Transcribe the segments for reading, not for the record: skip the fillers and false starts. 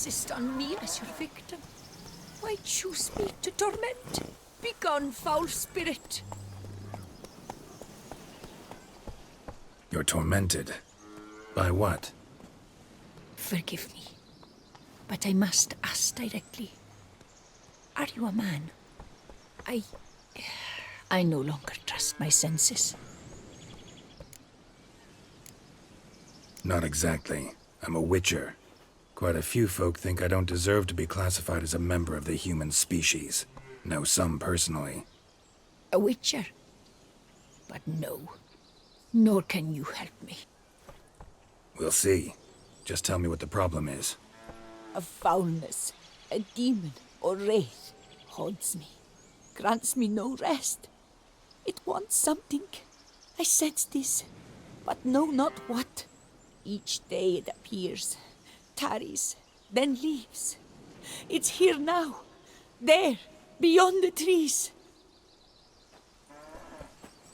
insist on me as your victim? Why choose me to torment? Begone, foul spirit! You're tormented. By what? Forgive me, but I must ask directly. Are you a man? I no longer trust my senses. Not exactly. I'm a witcher. Quite a few folk think I don't deserve to be classified as a member of the human species. Know some personally. A witcher? But no. Nor can you help me. We'll see. Just tell me what the problem is. A foulness, a demon or wraith haunts me, grants me no rest. It wants something. I sense this, but know not what. Each day it appears, tarries, then leaves. It's here now, there, beyond the trees.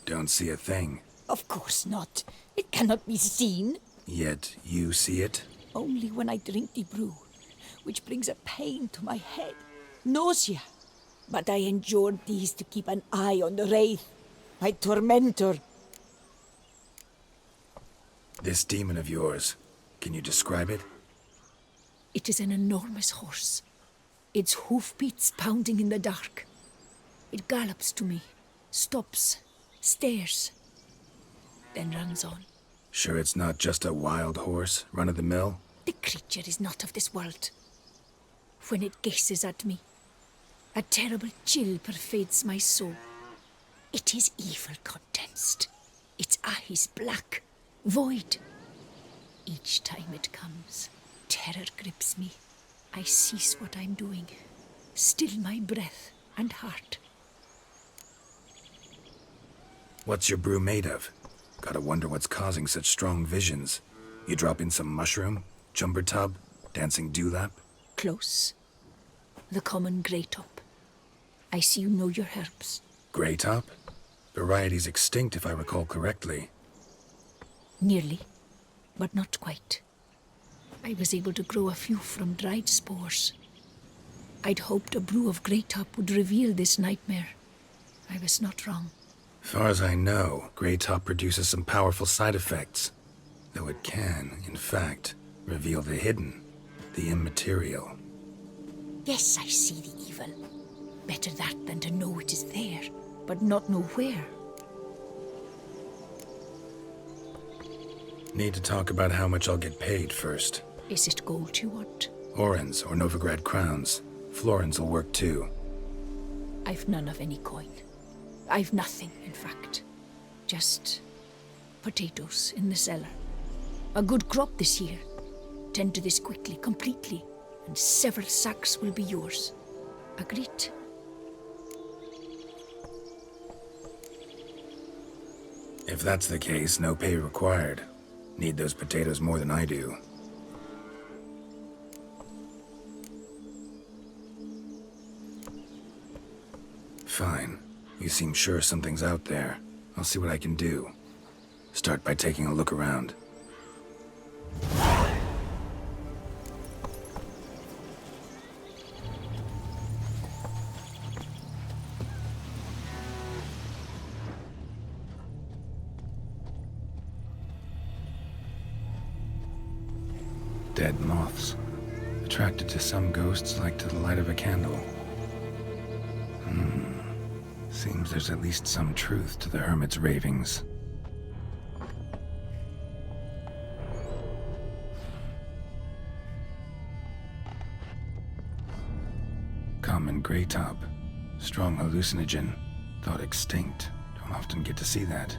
Don't see a thing. Of course not. It cannot be seen. Yet you see it? Only when I drink the brew, which brings a pain to my head, nausea. But I endured these to keep an eye on the wraith, my tormentor. This demon of yours, can you describe it? It is an enormous horse, its hoofbeats pounding in the dark. It gallops to me, stops, stares, then runs on. Sure it's not just a wild horse, run-of-the-mill? The creature is not of this world. When it gazes at me, a terrible chill pervades my soul. It is evil condensed, its eyes black, void. Each time it comes, terror grips me. I cease what I'm doing, still my breath and heart. What's your brew made of? Gotta wonder what's causing such strong visions. You drop in some mushroom, jumper tub, dancing dewlap? Close. The common grey top. I see you know your herbs. Grey top? Variety's extinct if I recall correctly. Nearly, but not quite. I was able to grow a few from dried spores. I'd hoped a brew of grey top would reveal this nightmare. I was not wrong. Far as I know, grey top produces some powerful side effects. Though it can, in fact, reveal the hidden, the immaterial. Yes, I see the evil. Better that than to know it is there, but not know where. Need to talk about how much I'll get paid first. Is it gold you want? Orens or Novigrad crowns. Florins will work too. I've none of any coin. I've nothing, in fact. Just potatoes in the cellar. A good crop this year. Tend to this quickly, completely, and several sacks will be yours. Agreed? If that's the case, no pay required. Need those potatoes more than I do. Fine. You seem sure something's out there. I'll see what I can do. Start by taking a look around. Dead moths. Attracted to some ghosts like to the light of a candle. Seems there's at least some truth to the hermit's ravings. Common grey top. Strong hallucinogen. Thought extinct. Don't often get to see that.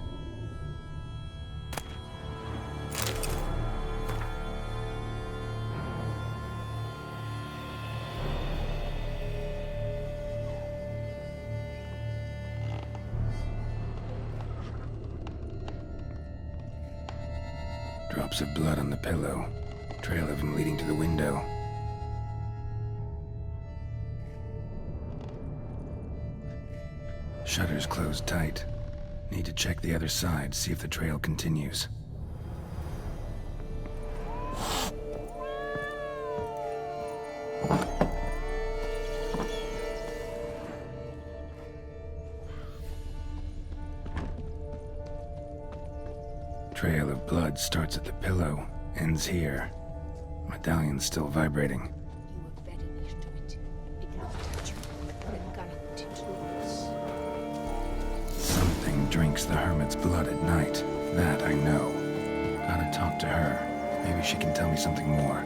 Drops of blood on the pillow. Trail of him leading to the window. Shutters closed tight. Need to check the other side, see if the trail continues. Trail of blood starts at the pillow, ends here. Medallion's still vibrating. You were very near to it. It looked at you, then galloped into the woods. Something drinks the hermit's blood at night. That I know. Gotta talk to her. Maybe she can tell me something more.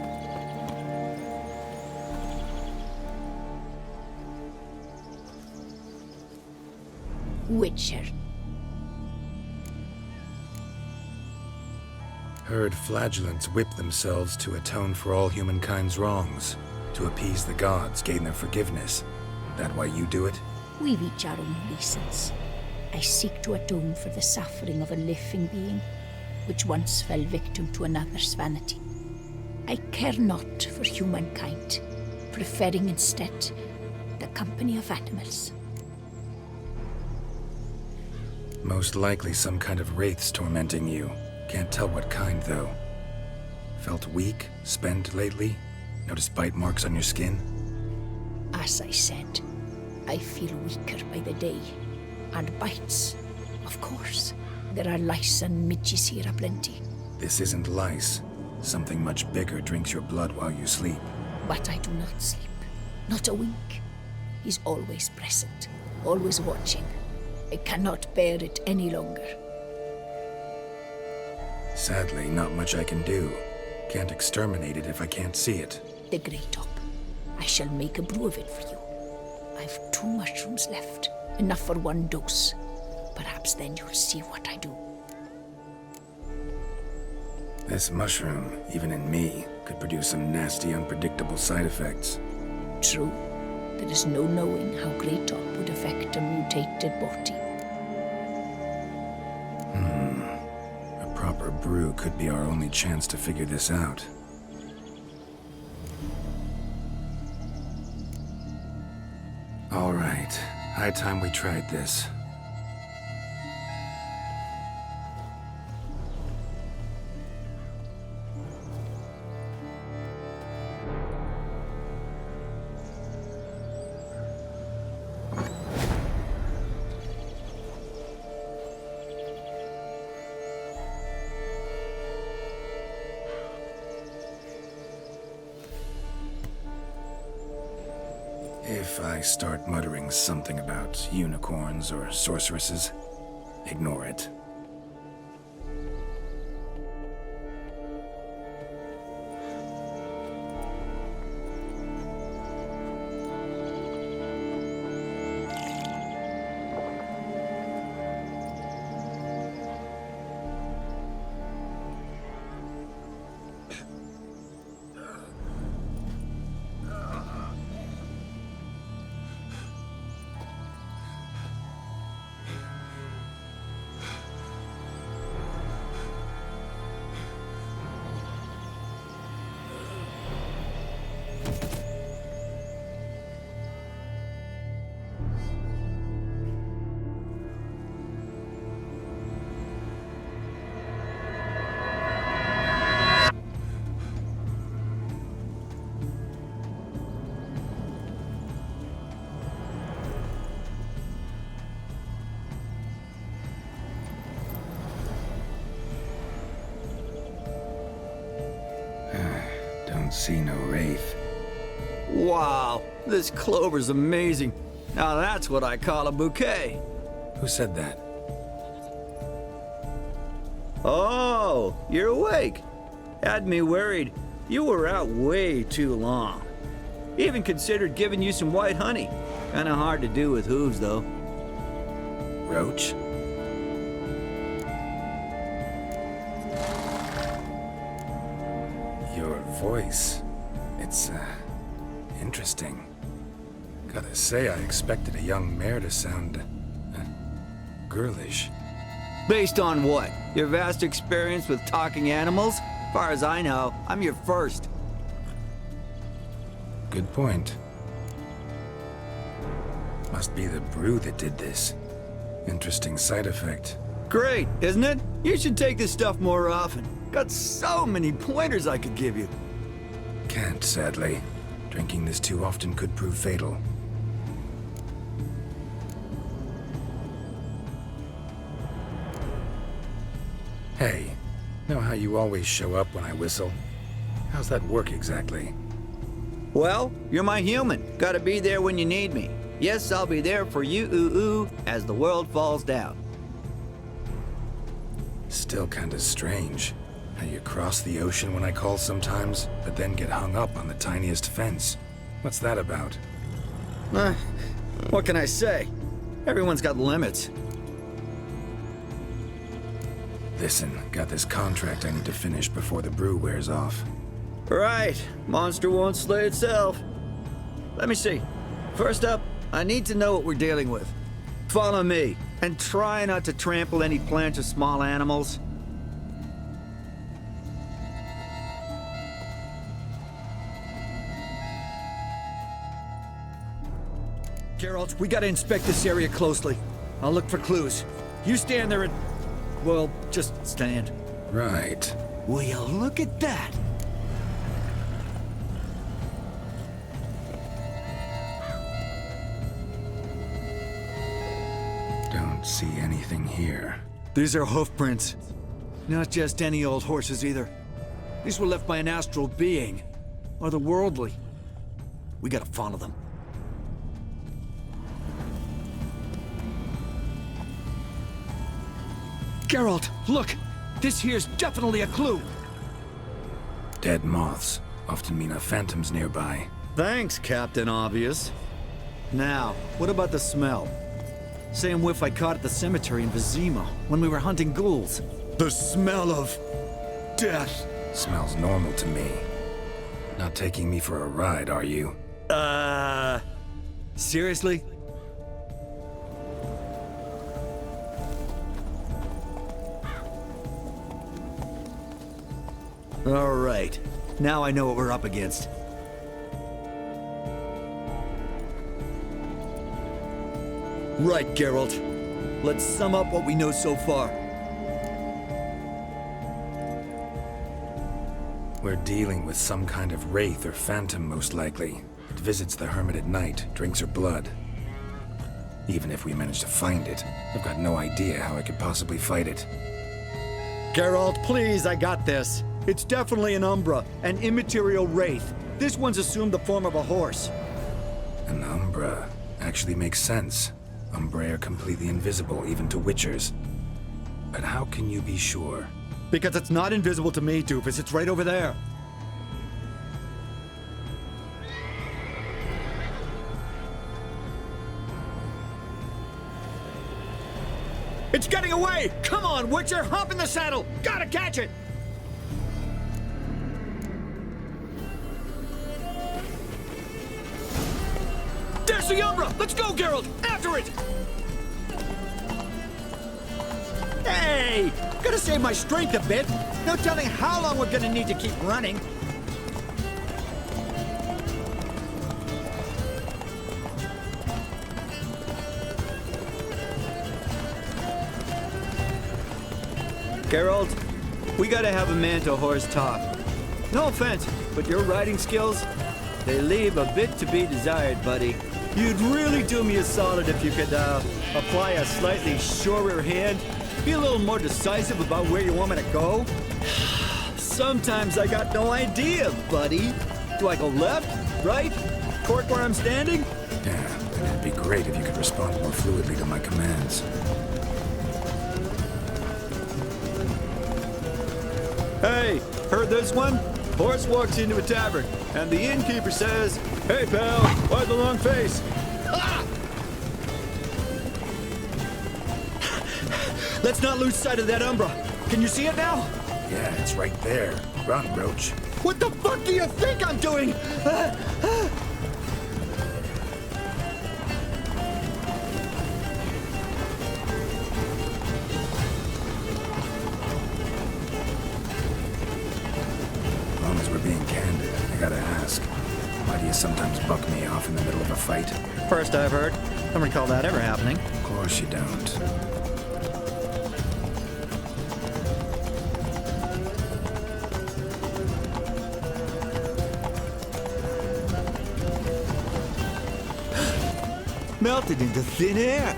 Witcher. Heard flagellants whip themselves to atone for all humankind's wrongs. To appease the gods, gain their forgiveness. That why you do it? We've each our own reasons. I seek to atone for the suffering of a living being, which once fell victim to another's vanity. I care not for humankind, preferring instead the company of animals. Most likely some kind of wraiths tormenting you. Can't tell what kind, though. Felt weak, spent lately? Noticed bite marks on your skin? As I said, I feel weaker by the day. And bites, of course. There are lice and midges here aplenty. This isn't lice. Something much bigger drinks your blood while you sleep. But I do not sleep. Not a wink. He's always present, always watching. I cannot bear it any longer. Sadly, not much I can do. Can't exterminate it if I can't see it. The Great Up. I shall make a brew of it for you. I've 2 mushrooms left. Enough for 1 dose. Perhaps then you'll see what I do. This mushroom, even in me, could produce some nasty, unpredictable side effects. True. There is no knowing how Great Up would affect a mutated body. A proper brew could be our only chance to figure this out. All right. High time we tried this. If I start muttering something about unicorns or sorceresses, ignore it. Don't see no wraith. Wow, this clover's amazing. Now that's what I call a bouquet. Who said that? Oh, you're awake. Had me worried. You were out way too long. Even considered giving you some white honey. Kinda hard to do with hooves, though. Roach? Your voice. It's, interesting. Gotta say, I expected a young mare to sound, girlish. Based on what? Your vast experience with talking animals? Far as I know, I'm your first. Good point. Must be the brew that did this. Interesting side effect. Great, isn't it? You should take this stuff more often. Got so many pointers I could give you. Can't, sadly. Drinking this too often could prove fatal. Hey, Know how you always show up when I whistle? How's that work exactly? Well, you're my human. Gotta be there when you need me. Yes, I'll be there for you, ooh, as the world falls down. Still kinda strange. How you cross the ocean when I call sometimes, but then get hung up on the tiniest fence. What's that about? What can I say? Everyone's got limits. Listen, got this contract I need to finish before the brew wears off. Right. Monster won't slay itself. Let me see. First up, I need to know what we're dealing with. Follow me, and try not to trample any plants or small animals. Geralt, we gotta inspect this area closely. I'll look for clues. You stand there and... well, just stand. Right. Will you look at that? Don't see anything here. These are hoof prints. Not just any old horses either. These were left by an astral being. Or the worldly. We gotta follow them. Geralt, look! This here's definitely a clue! Dead moths often mean a phantom's nearby. Thanks, Captain Obvious. Now, what about the smell? Same whiff I caught at the cemetery in Vizima when we were hunting ghouls. The smell of... death. Smells normal to me. Not taking me for a ride, are you? Seriously? All right. Now I know what we're up against. Right, Geralt. Let's sum up what we know so far. We're dealing with some kind of wraith or phantom, most likely. It visits the hermit at night, drinks her blood. Even if we manage to find it, I've got no idea how I could possibly fight it. Geralt, please, I got this. It's definitely an Umbra, an immaterial wraith. This one's assumed the form of a horse. An Umbra actually makes sense. Umbrae are completely invisible, even to Witchers. But how can you be sure? Because it's not invisible to me, Doofus. It's right over there. It's getting away! Come on, Witcher! Hop in the saddle! Gotta catch it! There's the Umbra! Let's go, Geralt! After it! Hey! Gotta save my strength a bit. No telling how long we're gonna need to keep running. Geralt, we gotta have a man-to-horse talk. No offense, but your riding skills, they leave a bit to be desired, buddy. You'd really do me a solid if you could, apply a slightly surer hand. Be a little more decisive about where you want me to go. Sometimes I got no idea, buddy. Do I go left, right, cork where I'm standing? Yeah, it'd be great if you could respond more fluidly to my commands. Hey, heard this one? Horse walks into a tavern, and the innkeeper says, "Hey, pal, why the long face?" Ah! Let's not lose sight of that Umbra. Can you see it now? Yeah, it's right there. Run, Roach. What the fuck do you think I'm doing? As long as we're being candid, I gotta ask. Why do you sometimes buck me off in the middle of a fight? First I've heard. Don't recall that ever happening. Of course you don't. Melted into thin air.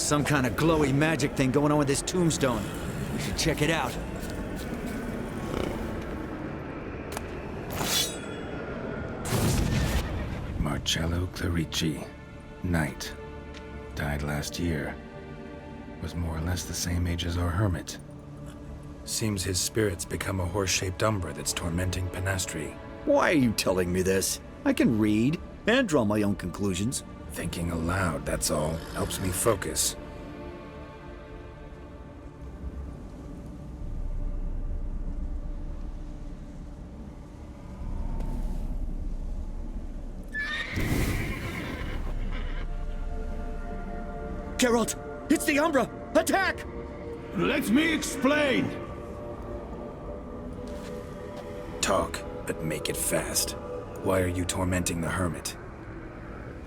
Some kind of glowy magic thing going on with this tombstone. We should check it out. Marcello Clarici, Knight. Died last year. Was more or less the same age as our hermit. Seems his spirit's become a horse-shaped umbra that's tormenting Penastri. Why are you telling me this? I can read and draw my own conclusions. Thinking aloud, that's all. Helps me focus. Geralt! It's the Umbra! Attack! Let me explain! Talk, but make it fast. Why are you tormenting the hermit?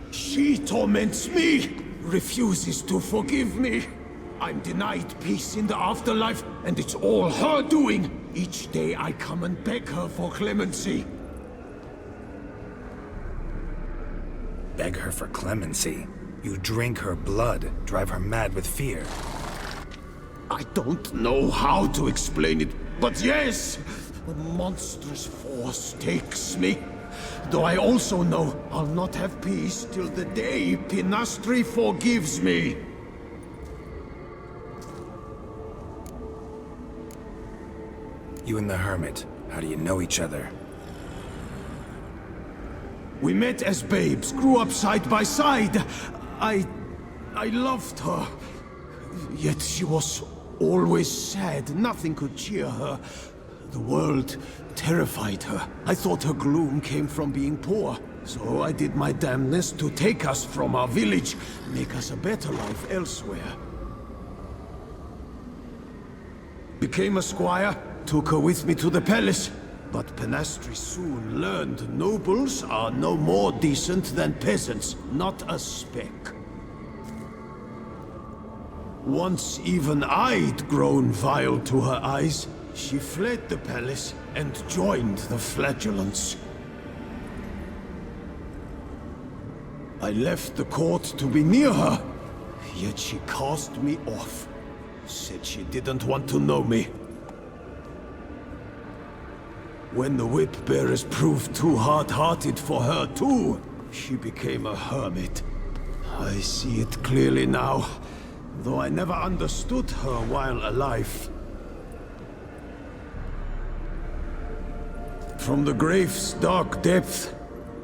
She torments me, refuses to forgive me. I'm denied peace in the afterlife, and it's all her doing. Each day I come and beg her for clemency. Beg her for clemency? You drink her blood, drive her mad with fear. I don't know how to explain it, but yes, a monstrous force takes me. Though I also know I'll not have peace till the day Penastri forgives me. You and the hermit, how do you know each other? We met as babes, grew up side by side. I loved her. Yet she was always sad. Nothing could cheer her. The world terrified her. I thought her gloom came from being poor. So I did my damnedest to take us from our village, make us a better life elsewhere. Became a squire, took her with me to the palace. But Penastri soon learned nobles are no more decent than peasants, not a speck. Once even I'd grown vile to her eyes, she fled the palace and joined the flagellants. I left the court to be near her, yet she cast me off. Said she didn't want to know me. When the whip-bearers proved too hard-hearted for her too, she became a hermit. I see it clearly now, though I never understood her while alive. From the grave's dark depth,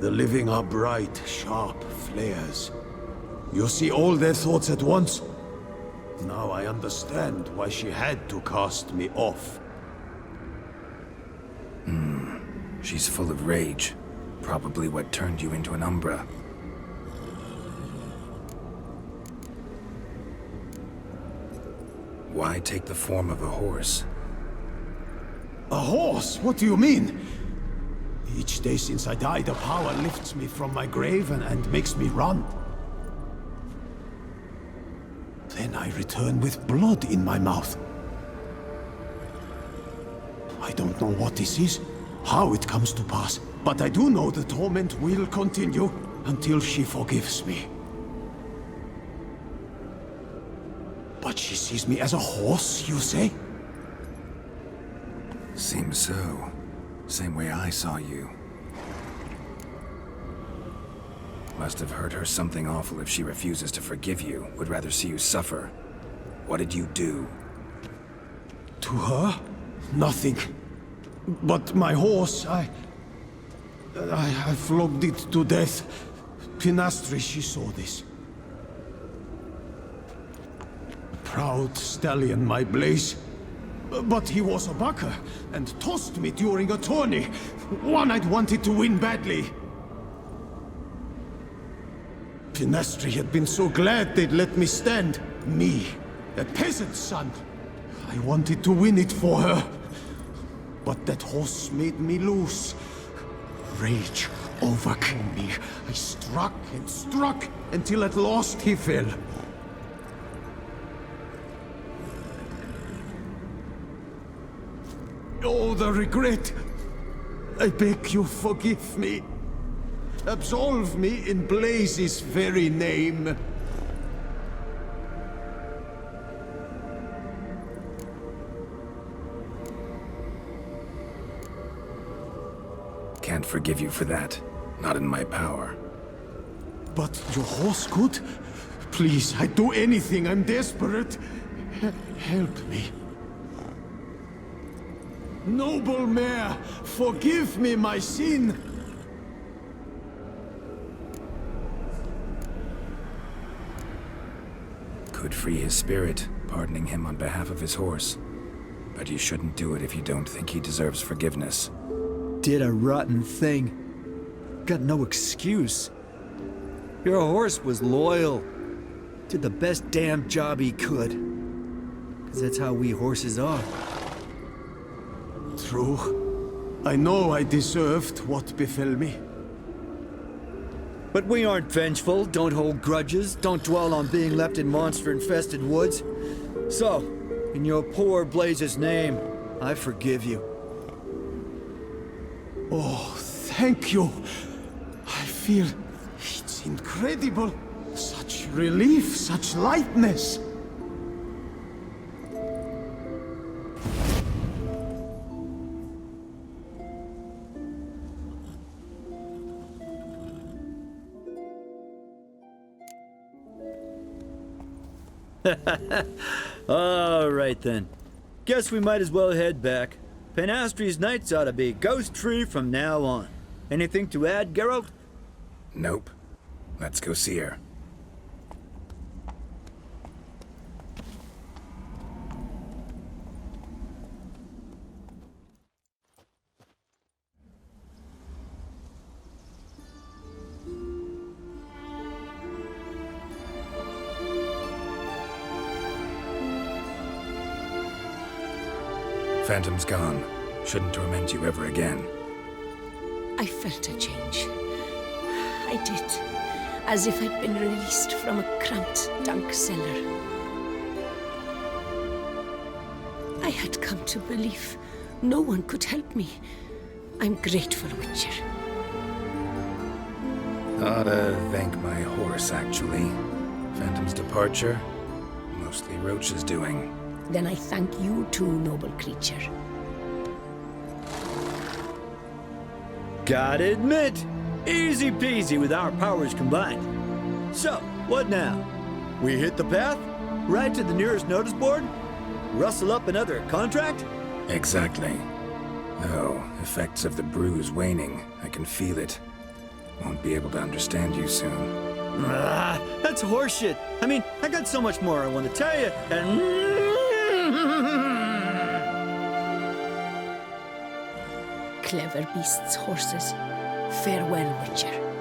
the living are bright, sharp flares. You see all their thoughts at once. Now I understand why she had to cast me off. She's full of rage. Probably what turned you into an Umbra. Why take the form of a horse? A horse? What do you mean? Each day since I died, a power lifts me from my grave and makes me run. Then I return with blood in my mouth. I don't know what this is, how it comes to pass, but I do know the torment will continue until she forgives me. But she sees me as a horse, you say? Seems so. Same way I saw you. Must have hurt her something awful if she refuses to forgive you, would rather see you suffer. What did you do? To her? Nothing. But my horse, I flogged it to death. Penastri, she saw this. Proud stallion, my Blaze. But he was a bucker, and tossed me during a tourney. One I'd wanted to win badly. Penastri had been so glad they'd let me stand. Me, a peasant's son. I wanted to win it for her. But that horse made me loose. Rage overcame me. I struck and struck, until at last he fell. Oh, the regret! I beg you, forgive me. Absolve me in Blaze's very name. can't forgive you for that. Not in my power. But your horse could? Please, I'd do anything. I'm desperate. Help me. Noble mare, forgive me my sin. Could free his spirit, pardoning him on behalf of his horse. But you shouldn't do it if you don't think he deserves forgiveness. Did a rotten thing. Got no excuse. Your horse was loyal. Did the best damn job he could. 'Cause that's how we horses are. True. I know I deserved what befell me. But we aren't vengeful, don't hold grudges, don't dwell on being left in monster-infested woods. So, in your poor Blaze's name, I forgive you. Oh, thank you. I feel it's incredible. Such relief, such lightness. All right then. Guess we might as well head back. Penastri's nights ought to be ghost-free from now on. Anything to add, Geralt? Nope. Let's go see her. Phantom's gone. Shouldn't torment you ever again. I felt a change. I did. As if I'd been released from a cramped, dank cellar. I had come to believe no one could help me. I'm grateful, Witcher. Ought to thank my horse, actually. Phantom's departure, mostly Roach's doing. Then I thank you too, noble creature. Gotta admit, easy peasy with our powers combined. So, what now? We hit the path? Right to the nearest notice board? Rustle up another contract? Exactly. Though, effects of the bruise waning. I can feel it. Won't be able to understand you soon. That's horseshit. I mean, I got so much more I want to tell you, and... Clever beasts, horses. Farewell, Witcher.